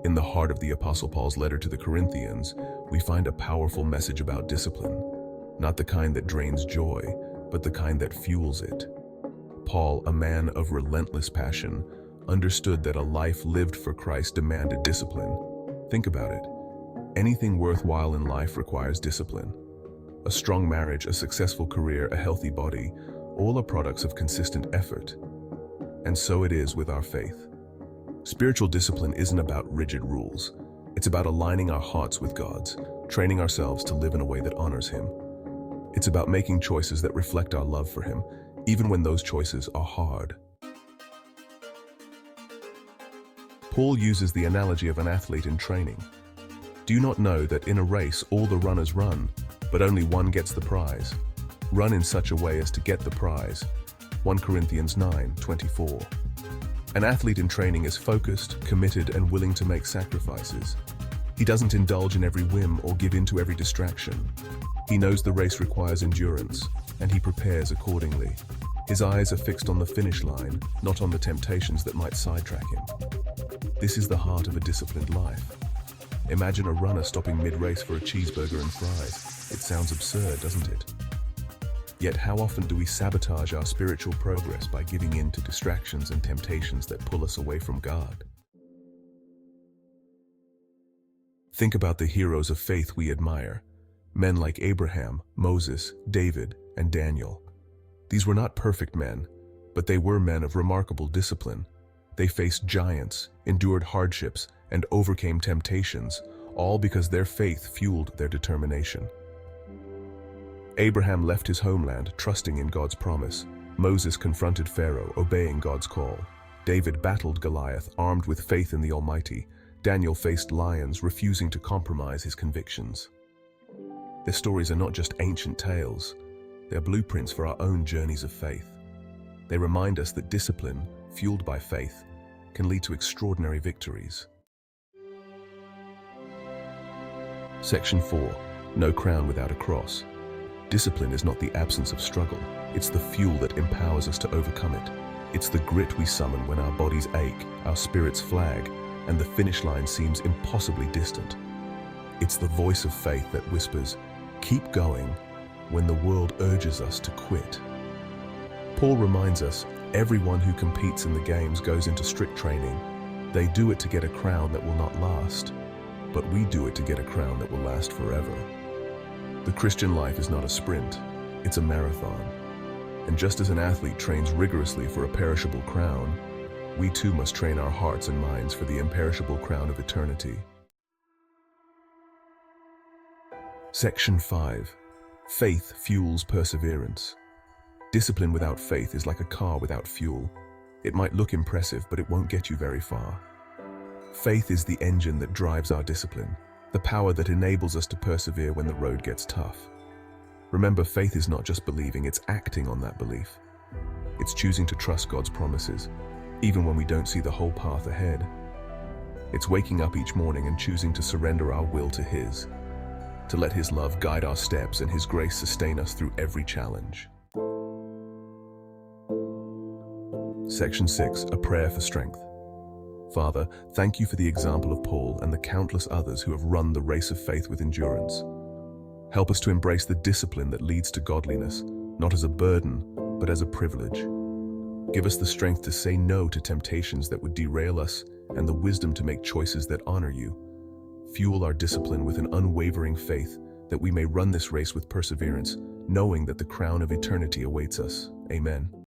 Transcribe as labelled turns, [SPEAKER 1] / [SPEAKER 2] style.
[SPEAKER 1] In the heart of the Apostle Paul's letter to the Corinthians, we find a powerful message about discipline, not the kind that drains joy, but the kind that fuels it. Paul, a man of relentless passion, understood that a life lived for Christ demanded discipline. Think about it. Anything worthwhile in life requires discipline. A strong marriage, a successful career, a healthy body, all are products of consistent effort. And so it is with our faith. Spiritual discipline isn't about rigid rules. It's about aligning our hearts with God's, training ourselves to live in a way that honors Him. It's about making choices that reflect our love for Him, even when those choices are hard. Paul uses the analogy of an athlete in training. Do you not know that in a race all the runners run, but only one gets the prize? Run in such a way as to get the prize. 1 Corinthians 9:24. An athlete in training is focused, committed, and willing to make sacrifices. He doesn't indulge in every whim or give in to every distraction. He knows the race requires endurance, and he prepares accordingly. His eyes are fixed on the finish line, not on the temptations that might sidetrack him. This is the heart of a disciplined life. Imagine a runner stopping mid-race for a cheeseburger and fries. It sounds absurd, doesn't it? Yet how often do we sabotage our spiritual progress by giving in to distractions and temptations that pull us away from God? Think about the heroes of faith we admire. Men like Abraham, Moses, David, and Daniel. These were not perfect men, but they were men of remarkable discipline. They faced giants, endured hardships, and overcame temptations, all because their faith fueled their determination. Abraham left his homeland, trusting in God's promise. Moses confronted Pharaoh, obeying God's call. David battled Goliath, armed with faith in the Almighty. Daniel faced lions, refusing to compromise his convictions. Their stories are not just ancient tales. They're blueprints for our own journeys of faith. They remind us that discipline, fueled by faith, can lead to extraordinary victories. Section 4. No crown without a cross. Discipline is not the absence of struggle. It's the fuel that empowers us to overcome it. It's the grit we summon when our bodies ache, our spirits flag, and the finish line seems impossibly distant. It's the voice of faith that whispers, "Keep going," when the world urges us to quit. Paul reminds us, everyone who competes in the games goes into strict training. They do it to get a crown that will not last, but we do it to get a crown that will last forever. The Christian life is not a sprint, it's a marathon. And just as an athlete trains rigorously for a perishable crown, we too must train our hearts and minds for the imperishable crown of eternity. Section 5. Faith fuels perseverance. Discipline without faith is like a car without fuel. It might look impressive, but it won't get you very far. Faith is the engine that drives our discipline, the power that enables us to persevere when the road gets tough. Remember, faith is not just believing, it's acting on that belief. It's choosing to trust God's promises, even when we don't see the whole path ahead. It's waking up each morning and choosing to surrender our will to His, to let His love guide our steps and His grace sustain us through every challenge. Section 6. A prayer for strength. Father, thank you for the example of Paul and the countless others who have run the race of faith with endurance. Help us to embrace the discipline that leads to godliness, not as a burden, but as a privilege. Give us the strength to say no to temptations that would derail us and the wisdom to make choices that honor you. Fuel our discipline with an unwavering faith that we may run this race with perseverance, knowing that the crown of eternity awaits us. Amen.